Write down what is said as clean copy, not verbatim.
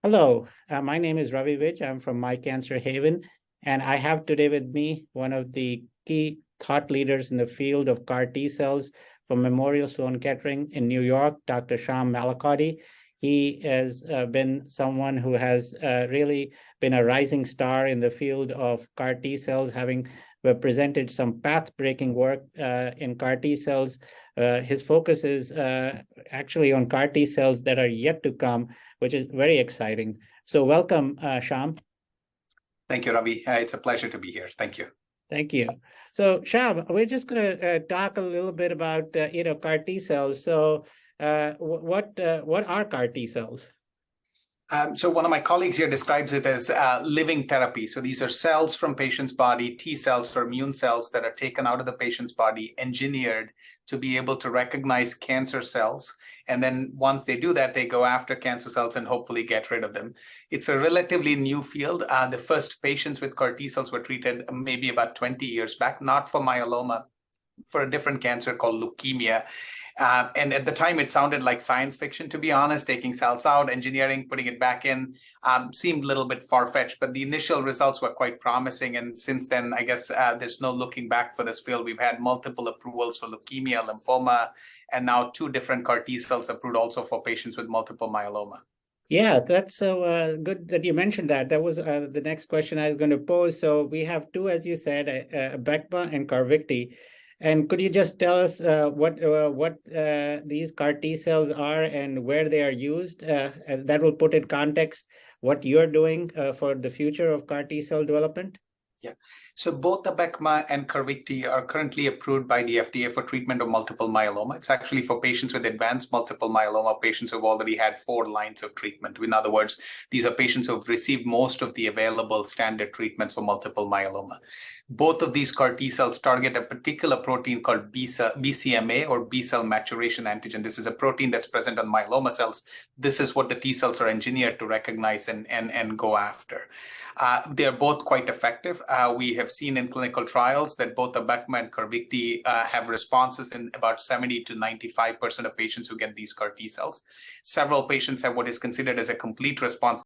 Hello, my name is Ravi Vij. I'm from My Cancer Haven, and I have today with me one of the key thought leaders in the field of CAR T cells from Memorial Sloan Kettering in New York, Dr. Sham Mailankody. He has been someone who has really been a rising star in the field of CAR T cells, having presented some path-breaking work in CAR T cells. His focus is actually on CAR T cells that are yet to come, which is very exciting. So welcome, Sham. Thank you, Ravi. It's a pleasure to be here. Thank you. Thank you. So Sham, we're just going to talk a little bit about CAR T cells. So what are CAR T cells? So one of my colleagues here describes it as living therapy. So these are cells from patient's body, T cells or immune cells that are taken out of the patient's body, engineered to be able to recognize cancer cells. And then once they do that, they go after cancer cells and hopefully get rid of them. It's a relatively new field. The first patients with CAR T cells were treated maybe about 20 years back, not for myeloma, for a different cancer called leukemia. And at the time, it sounded like science fiction, to be honest. Taking cells out, engineering, putting it back in seemed a little bit far-fetched, but the initial results were quite promising. And since then, I guess there's no looking back for this field. We've had multiple approvals for leukemia, lymphoma, and now 2 different CAR T cells approved also for patients with multiple myeloma. Yeah, that's so good that you mentioned that. That was the next question I was going to pose. So we have 2, as you said, Abecma and Carvykti. And could you just tell us what these CAR T cells are and where they are used? And that will put in context what you're doing for the future of CAR T cell development. Yeah. So both Abecma and Carvykti are currently approved by the FDA for treatment of multiple myeloma. It's actually for patients with advanced multiple myeloma, patients who've already had 4 lines of treatment. In other words, these are patients who have received most of the available standard treatments for multiple myeloma. Both of these CAR T cells target a particular protein called BCMA, or B cell maturation antigen. This is a protein that's present on myeloma cells. This is what the T cells are engineered to recognize and go after. They're both quite effective. We have seen in clinical trials that both Abecma and Carvykti have responses in about 70 to 95% of patients who get these CAR T cells. Several patients have what is considered as a complete response.